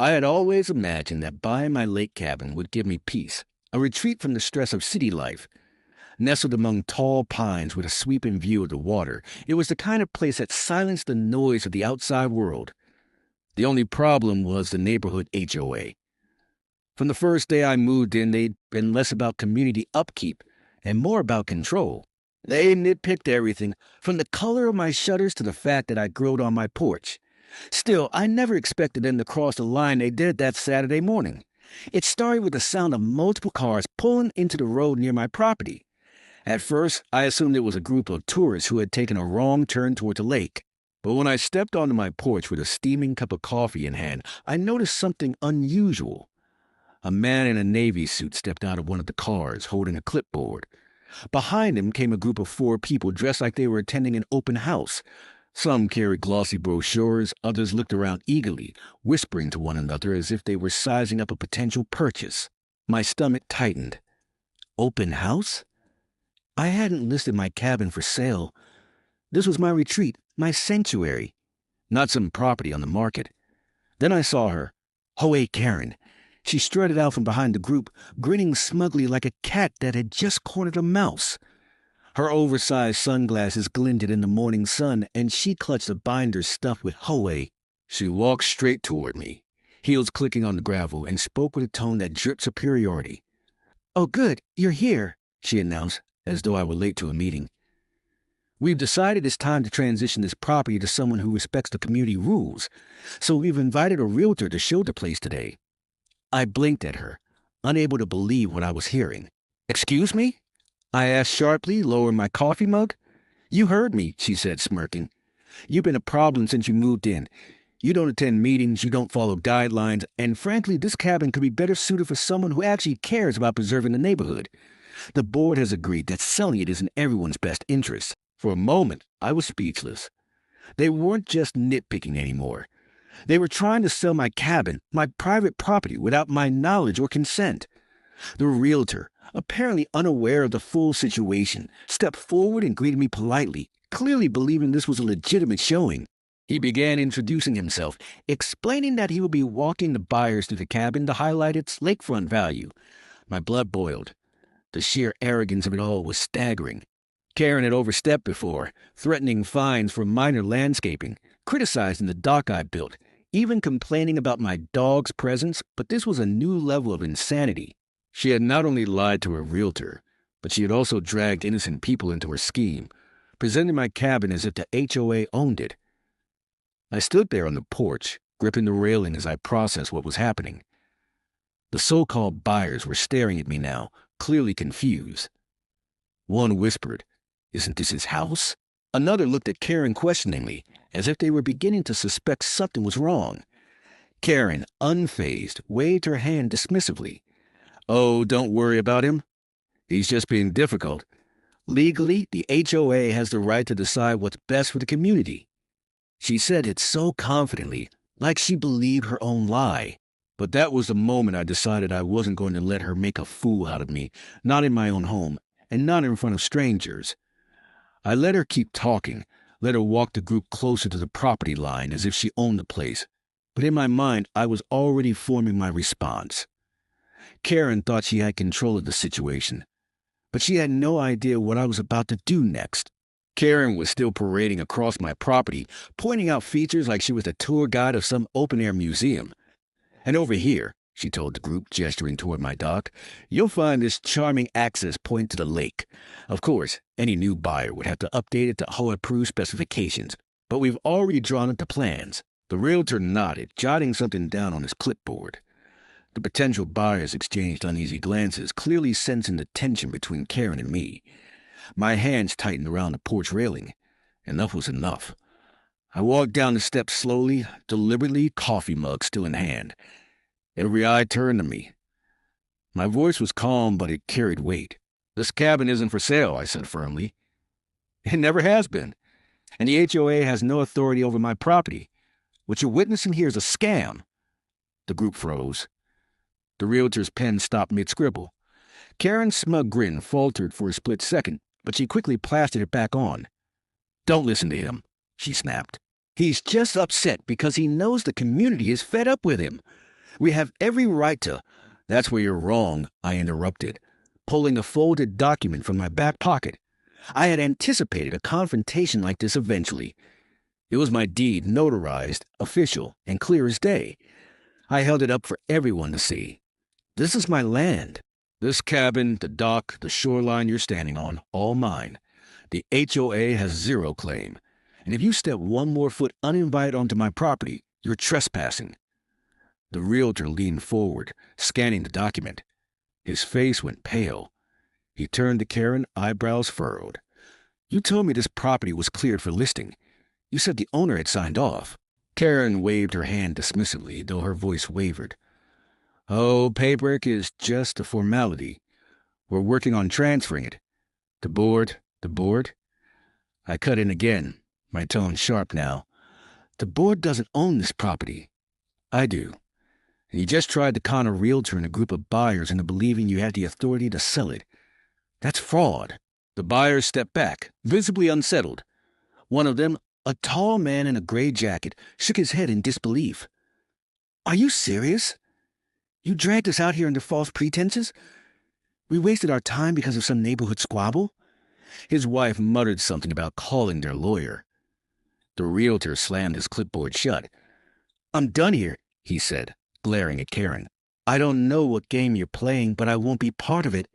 I had always imagined that buying my lake cabin would give me peace, a retreat from the stress of city life. Nestled among tall pines with a sweeping view of the water, it was the kind of place that silenced the noise of the outside world. The only problem was the neighborhood HOA. From the first day I moved in, they'd been less about community upkeep and more about control. They nitpicked everything, from the color of my shutters to the fact that I grilled on my porch. Still, I never expected them to cross the line they did that Saturday morning. It started with the sound of multiple cars pulling into the road near my property. At first, I assumed it was a group of tourists who had taken a wrong turn toward the lake. But when I stepped onto my porch with a steaming cup of coffee in hand, I noticed something unusual. A man in a Navy suit stepped out of one of the cars, holding a clipboard. Behind him came a group of 4 people dressed like they were attending an open house. Some carried glossy brochures, others looked around eagerly, whispering to one another as if they were sizing up a potential purchase. My stomach tightened. Open house? I hadn't listed my cabin for sale. This was my retreat, my sanctuary, not some property on the market. Then I saw her, HOA Karen. She strutted out from behind the group, grinning smugly like a cat that had just cornered a mouse. Her oversized sunglasses glinted in the morning sun, and she clutched a binder stuffed with HOA. She walked straight toward me, heels clicking on the gravel, and spoke with a tone that dripped superiority. "Oh, good, you're here," she announced, as though I were late to a meeting. "We've decided it's time to transition this property to someone who respects the community rules, so we've invited a realtor to show the place today." I blinked at her, unable to believe what I was hearing. "Excuse me?" I asked sharply, lowering my coffee mug. "You heard me," she said, smirking. "You've been a problem since you moved in. You don't attend meetings, you don't follow guidelines, and frankly, this cabin could be better suited for someone who actually cares about preserving the neighborhood. The board has agreed that selling it is in everyone's best interest." For a moment, I was speechless. They weren't just nitpicking anymore. They were trying to sell my cabin, my private property, without my knowledge or consent. The realtor, apparently unaware of the full situation, stepped forward and greeted me politely, clearly believing this was a legitimate showing. He began introducing himself, explaining that he would be walking the buyers through the cabin to highlight its lakefront value. My blood boiled. The sheer arrogance of it all was staggering. Karen had overstepped before, threatening fines for minor landscaping, criticizing the dock I built, even complaining about my dog's presence, but this was a new level of insanity. She had not only lied to her realtor, but she had also dragged innocent people into her scheme, presenting my cabin as if the HOA owned it. I stood there on the porch, gripping the railing as I processed what was happening. The so-called buyers were staring at me now, clearly confused. One whispered, "Isn't this his house?" Another looked at Karen questioningly, as if they were beginning to suspect something was wrong. Karen, unfazed, waved her hand dismissively. "Oh, don't worry about him. He's just being difficult. Legally, the HOA has the right to decide what's best for the community." She said it so confidently, like she believed her own lie. But that was the moment I decided I wasn't going to let her make a fool out of me, not in my own home, and not in front of strangers. I let her keep talking, let her walk the group closer to the property line as if she owned the place. But in my mind, I was already forming my response. Karen thought she had control of the situation, but she had no idea what I was about to do next. Karen was still parading across my property, pointing out features like she was a tour guide of some open-air museum. "And over here," she told the group, gesturing toward my dock, "you'll find this charming access point to the lake. Of course, any new buyer would have to update it to HOA-approved specifications, but we've already drawn up the plans." The realtor nodded, jotting something down on his clipboard. The potential buyers exchanged uneasy glances, clearly sensing the tension between Karen and me. My hands tightened around the porch railing. Enough was enough. I walked down the steps slowly, deliberately, coffee mug still in hand. Every eye turned to me. My voice was calm, but it carried weight. "This cabin isn't for sale," I said firmly. "It never has been. And the HOA has no authority over my property. What you're witnessing here is a scam." The group froze. The realtor's pen stopped mid-scribble. Karen's smug grin faltered for a split second, but she quickly plastered it back on. "Don't listen to him," she snapped. "He's just upset because he knows the community is fed up with him. We have every right to. That's where you're wrong, I interrupted, pulling a folded document from my back pocket. I had anticipated a confrontation like this eventually. It was my deed, notarized, official, and clear as day. I held it up for everyone to see. This is my land. This cabin, the dock, the shoreline you're standing on, all mine. The HOA has zero claim. And if you step one more foot uninvited onto my property, you're trespassing. The realtor leaned forward, scanning the document. His face went pale. He turned to Karen, eyebrows furrowed. You told me this property was cleared for listing. You said the owner had signed off. Karen waved her hand dismissively, though her voice wavered. Oh, paperwork is just a formality. We're working on transferring it. The board? I cut in again, my tone sharp now. The board doesn't own this property. I do. And you just tried to con a realtor and a group of buyers into believing you had the authority to sell it. That's fraud. The buyers stepped back, visibly unsettled. One of them, a tall man in a gray jacket, shook his head in disbelief. Are you serious? You dragged us out here under false pretenses? We wasted our time because of some neighborhood squabble? His wife muttered something about calling their lawyer. The realtor slammed his clipboard shut. I'm done here, he said, glaring at Karen. I don't know what game you're playing, but I won't be part of it.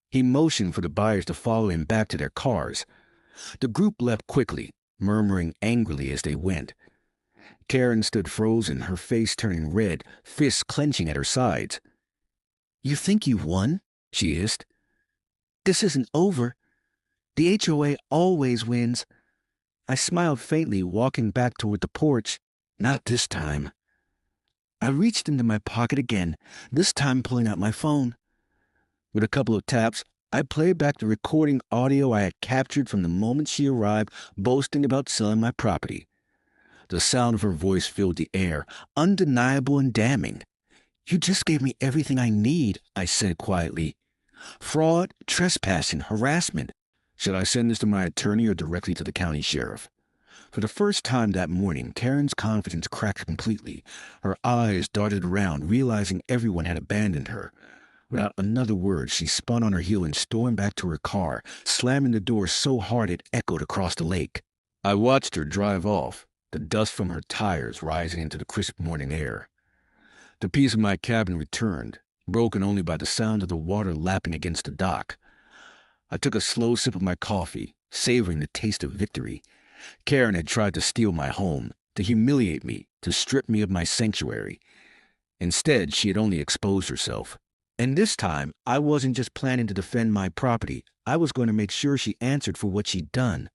He motioned for the buyers to follow him back to their cars. The group left quickly, murmuring angrily as they went. Karen stood frozen, her face turning red, fists clenching at her sides. You think you've won? She hissed. This isn't over. The HOA always wins. I smiled faintly, walking back toward the porch. Not this time. I reached into my pocket again, this time pulling out my phone. With a couple of taps, I played back the recording audio I had captured from the moment she arrived, boasting about selling my property. The sound of her voice filled the air, undeniable and damning. You just gave me everything I need, I said quietly. Fraud, trespassing, harassment. Should I send this to my attorney or directly to the county sheriff? For the first time that morning, Karen's confidence cracked completely. Her eyes darted around, realizing everyone had abandoned her. Without another word, she spun on her heel and stormed back to her car, slamming the door so hard it echoed across the lake. I watched her drive off, the dust from her tires rising into the crisp morning air. The peace of my cabin returned, broken only by the sound of the water lapping against the dock. I took a slow sip of my coffee, savoring the taste of victory. Karen had tried to steal my home, to humiliate me, to strip me of my sanctuary. Instead, she had only exposed herself. And this time, I wasn't just planning to defend my property. I was going to make sure she answered for what she'd done.